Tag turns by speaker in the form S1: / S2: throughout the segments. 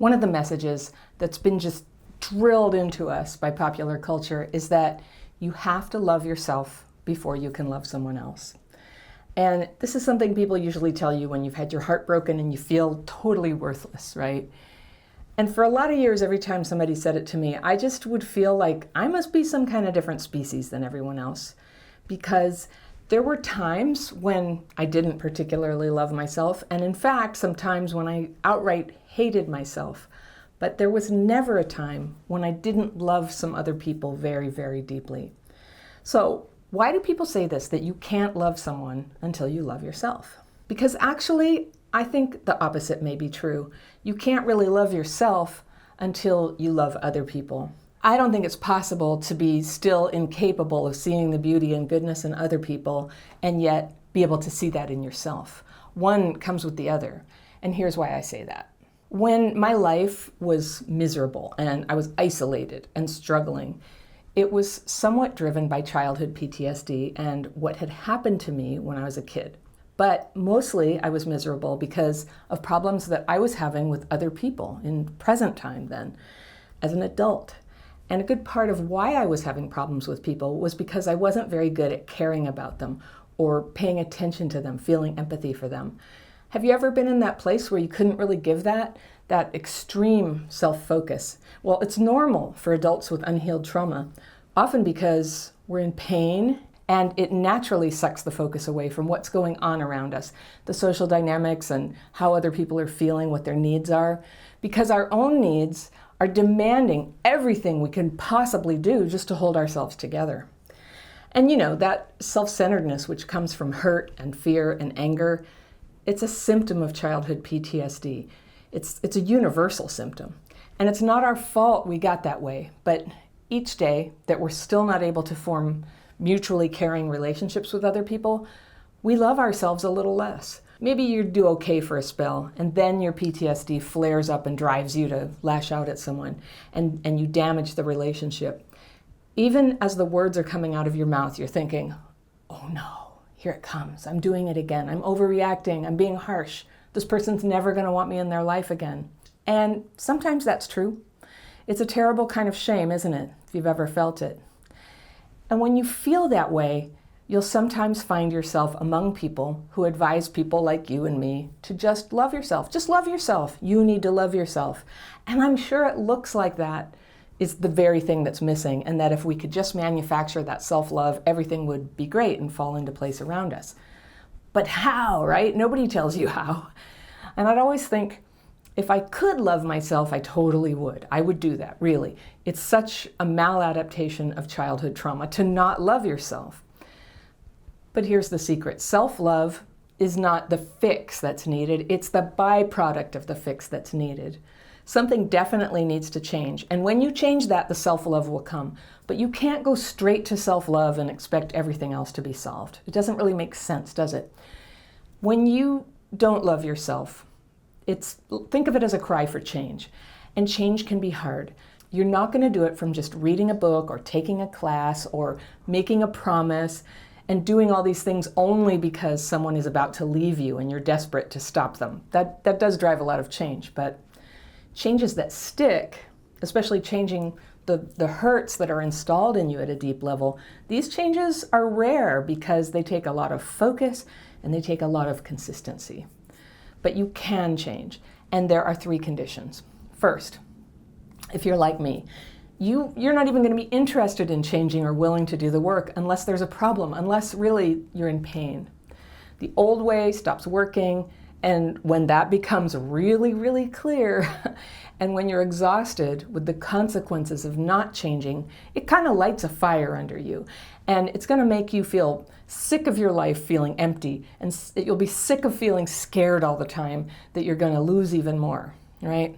S1: One of the messages that's been just drilled into us by popular culture is that you have to love yourself before you can love someone else. And this is something people usually tell you when you've had your heart broken and you feel totally worthless, right? And for a lot of years, every time somebody said it to me, I just would feel like I must be some kind of different species than everyone else. Because there were times when I didn't particularly love myself, and in fact, sometimes when I outright hated myself. But there was never a time when I didn't love some other people very, very deeply. So why do people say this, that you can't love someone until you love yourself? Because actually, I think the opposite may be true. You can't really love yourself until you love other people. I don't think it's possible to be still incapable of seeing the beauty and goodness in other people and yet be able to see that in yourself. One comes with the other. And here's why I say that. When my life was miserable and I was isolated and struggling, it was somewhat driven by childhood PTSD and what had happened to me when I was a kid. But mostly I was miserable because of problems that I was having with other people in present time then, as an adult. And a good part of why I was having problems with people was because I wasn't very good at caring about them or paying attention to them, feeling empathy for them. Have you ever been in that place where you couldn't really give that extreme self-focus? Well, it's normal for adults with unhealed trauma, often because we're in pain and it naturally sucks the focus away from what's going on around us, the social dynamics and how other people are feeling, what their needs are, because our own needs are demanding everything we can possibly do just to hold ourselves together. And that self-centeredness which comes from hurt and fear and anger, it's a symptom of childhood PTSD. It's a universal symptom. And it's not our fault we got that way, but each day that we're still not able to form mutually caring relationships with other people, we love ourselves a little less. Maybe you do okay for a spell, and then your PTSD flares up and drives you to lash out at someone, and you damage the relationship. Even as the words are coming out of your mouth, you're thinking, oh no, here it comes. I'm doing it again. I'm overreacting. I'm being harsh. This person's never going to want me in their life again. And sometimes that's true. It's a terrible kind of shame, isn't it, if you've ever felt it? And when you feel that way, you'll sometimes find yourself among people who advise people like you and me to just love yourself. Just love yourself. You need to love yourself. And I'm sure it looks like that is the very thing that's missing, and that if we could just manufacture that self-love, everything would be great and fall into place around us. But how, right? Nobody tells you how. And I'd always think, if I could love myself, I totally would. I would do that, really. It's such a maladaptation of childhood trauma to not love yourself. But here's the secret. Self-love is not the fix that's needed. It's the byproduct of the fix that's needed. Something definitely needs to change. And when you change that, the self-love will come. But you can't go straight to self-love and expect everything else to be solved. It doesn't really make sense, does it? When you don't love yourself, think of it as a cry for change. And change can be hard. You're not going to do it from just reading a book or taking a class or making a promise and doing all these things only because someone is about to leave you and you're desperate to stop them. That does drive a lot of change, but changes that stick, especially changing the hurts that are installed in you at a deep level, these changes are rare because they take a lot of focus and they take a lot of consistency. But you can change, and there are 3 conditions. First, if you're like me, you're not even going to be interested in changing or willing to do the work unless there's a problem, unless really you're in pain. The old way stops working, and when that becomes really, really clear, and when you're exhausted with the consequences of not changing, it kind of lights a fire under you. And it's going to make you feel sick of your life feeling empty, and you'll be sick of feeling scared all the time that you're going to lose even more, right?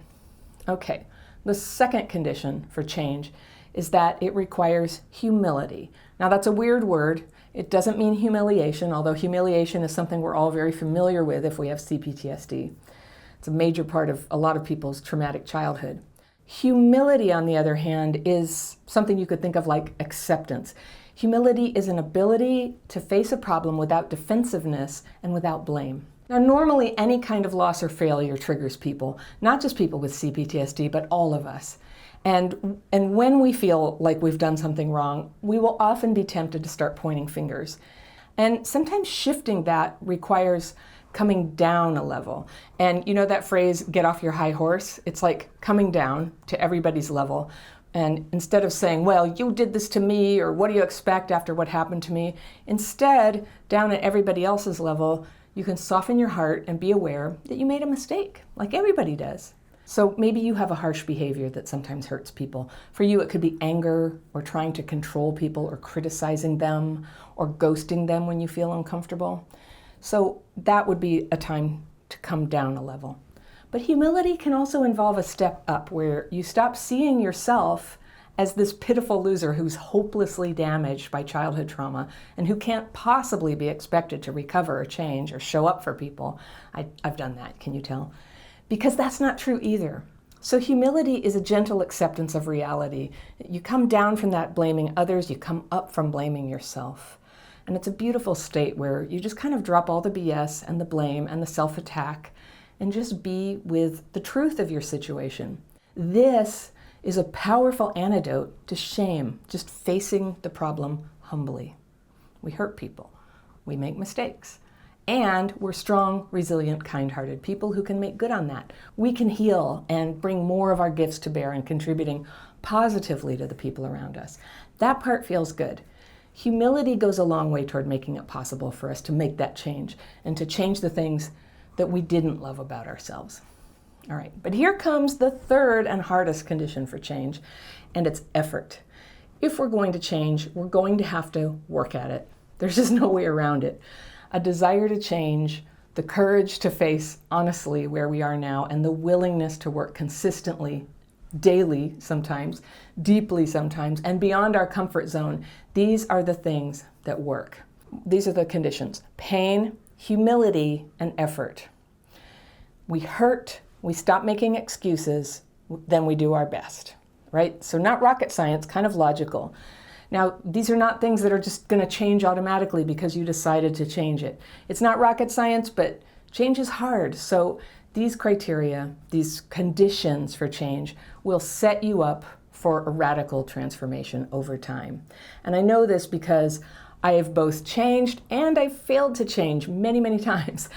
S1: Okay. The second condition for change is that it requires humility. Now that's a weird word. It doesn't mean humiliation, although humiliation is something we're all very familiar with if we have CPTSD. It's a major part of a lot of people's traumatic childhood. Humility, on the other hand, is something you could think of like acceptance. Humility is an ability to face a problem without defensiveness and without blame. Now, normally any kind of loss or failure triggers people, not just people with CPTSD, but all of us. And when we feel like we've done something wrong, we will often be tempted to start pointing fingers. And sometimes shifting that requires coming down a level. And you know that phrase, get off your high horse? It's like coming down to everybody's level. And instead of saying, well, you did this to me, or what do you expect after what happened to me? Instead, down at everybody else's level, you can soften your heart and be aware that you made a mistake, like everybody does. So maybe you have a harsh behavior that sometimes hurts people. For you, it could be anger, or trying to control people, or criticizing them, or ghosting them when you feel uncomfortable. So that would be a time to come down a level. But humility can also involve a step up, where you stop seeing yourself as this pitiful loser who's hopelessly damaged by childhood trauma and who can't possibly be expected to recover or change or show up for people. I've done that, can you tell? Because that's not true either. So humility is a gentle acceptance of reality. You come down from that blaming others, you come up from blaming yourself. And it's a beautiful state where you just kind of drop all the BS and the blame and the self-attack and just be with the truth of your situation. This is a powerful antidote to shame, just facing the problem humbly. We hurt people, we make mistakes, and we're strong, resilient, kind-hearted people who can make good on that. We can heal and bring more of our gifts to bear in contributing positively to the people around us. That part feels good. Humility goes a long way toward making it possible for us to make that change and to change the things that we didn't love about ourselves. All right, but here comes the third and hardest condition for change, and it's effort. If we're going to change, we're going to have to work at it. There's just no way around it. A desire to change, the courage to face honestly where we are now, and the willingness to work consistently, daily sometimes, deeply sometimes, and beyond our comfort zone. These are the things that work. These are the conditions: pain, humility, and effort. We hurt, we stop making excuses, then we do our best, right? So not rocket science, kind of logical. Now, these are not things that are just going to change automatically because you decided to change it. It's not rocket science, but change is hard. So these criteria, these conditions for change will set you up for a radical transformation over time. And I know this because I have both changed and I've failed to change many, many times.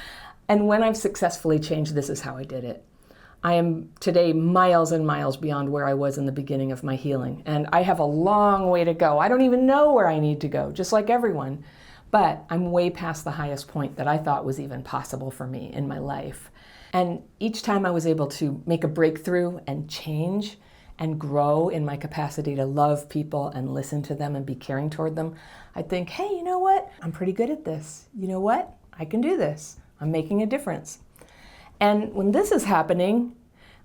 S1: And when I've successfully changed, this is how I did it. I am today miles and miles beyond where I was in the beginning of my healing. And I have a long way to go. I don't even know where I need to go, just like everyone. But I'm way past the highest point that I thought was even possible for me in my life. And each time I was able to make a breakthrough and change and grow in my capacity to love people and listen to them and be caring toward them, I think, hey, you know what? I'm pretty good at this. You know what? I can do this. I'm making a difference. And when this is happening,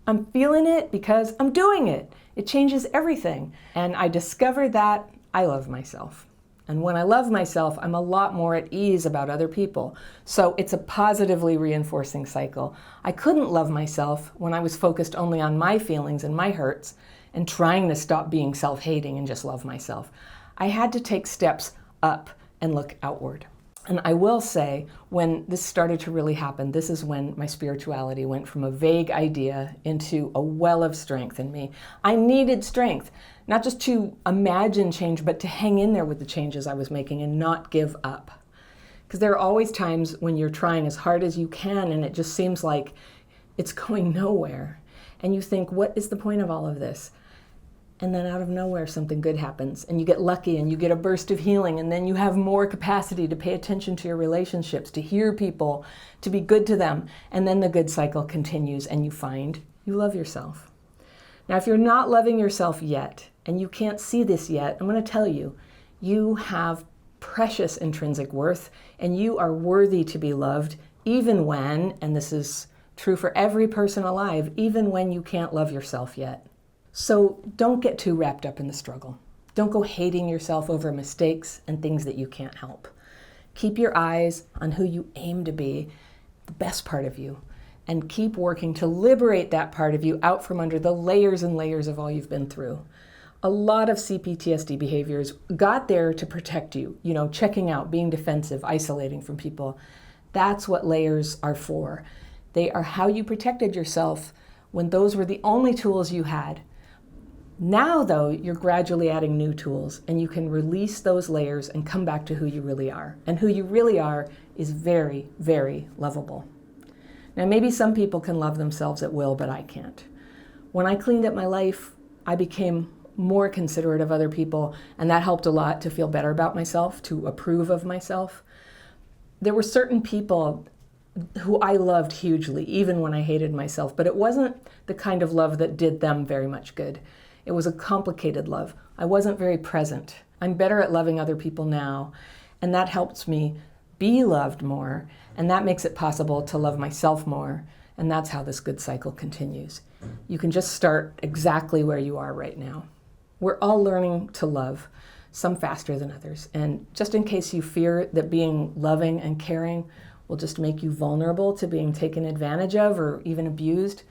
S1: I'm feeling it because I'm doing it. It changes everything. And I discover that I love myself. And when I love myself, I'm a lot more at ease about other people. So it's a positively reinforcing cycle. I couldn't love myself when I was focused only on my feelings and my hurts and trying to stop being self-hating and just love myself. I had to take steps up and look outward. And I will say, when this started to really happen, this is when my spirituality went from a vague idea into a well of strength in me. I needed strength, not just to imagine change, but to hang in there with the changes I was making and not give up. Because there are always times when you're trying as hard as you can and it just seems like it's going nowhere. And you think, what is the point of all of this? And then out of nowhere, something good happens and you get lucky and you get a burst of healing, and then you have more capacity to pay attention to your relationships, to hear people, to be good to them. And then the good cycle continues and you find you love yourself. Now, if you're not loving yourself yet and you can't see this yet, I'm going to tell you, you have precious intrinsic worth and you are worthy to be loved even when, and this is true for every person alive, even when you can't love yourself yet. So don't get too wrapped up in the struggle. Don't go hating yourself over mistakes and things that you can't help. Keep your eyes on who you aim to be, the best part of you, and keep working to liberate that part of you out from under the layers and layers of all you've been through. A lot of CPTSD behaviors got there to protect you, checking out, being defensive, isolating from people. That's what layers are for. They are how you protected yourself when those were the only tools you had. Now, though, you're gradually adding new tools, and you can release those layers and come back to who you really are. And who you really are is very, very lovable. Now, maybe some people can love themselves at will, but I can't. When I cleaned up my life, I became more considerate of other people, and that helped a lot to feel better about myself, to approve of myself. There were certain people who I loved hugely, even when I hated myself, but it wasn't the kind of love that did them very much good. It was a complicated love. I wasn't very present. I'm better at loving other people now, and that helps me be loved more, and that makes it possible to love myself more, and that's how this good cycle continues. You can just start exactly where you are right now. We're all learning to love, some faster than others, and just in case you fear that being loving and caring will just make you vulnerable to being taken advantage of or even abused,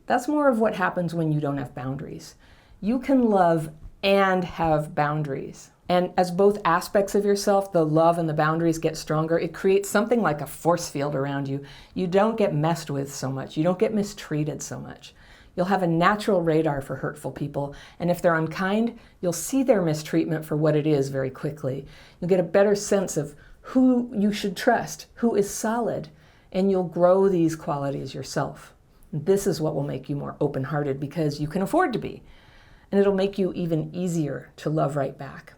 S1: that's more of what happens when you don't have boundaries. You can love and have boundaries. And as both aspects of yourself, the love and the boundaries, get stronger, it creates something like a force field around you. You don't get messed with so much. You don't get mistreated so much. You'll have a natural radar for hurtful people, and if they're unkind, you'll see their mistreatment for what it is very quickly. You'll get a better sense of who you should trust, who is solid, and you'll grow these qualities yourself. This is what will make you more open-hearted because you can afford to be. And it'll make you even easier to love right back.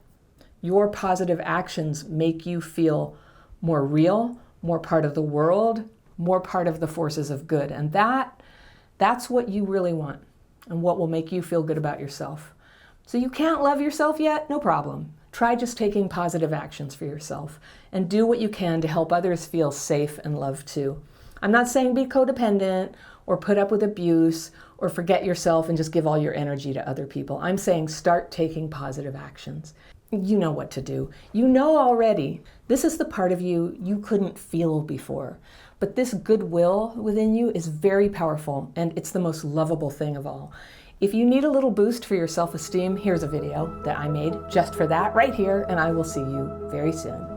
S1: Your positive actions make you feel more real, more part of the world, more part of the forces of good. And that's what you really want and what will make you feel good about yourself. So you can't love yourself yet? No problem. Try just taking positive actions for yourself and do what you can to help others feel safe and loved too. I'm not saying be codependent or put up with abuse or forget yourself and just give all your energy to other people. I'm saying start taking positive actions. You know what to do. You know already. This is the part of you you couldn't feel before. But this goodwill within you is very powerful, and it's the most lovable thing of all. If you need a little boost for your self-esteem, here's a video that I made just for that right here, and I will see you very soon.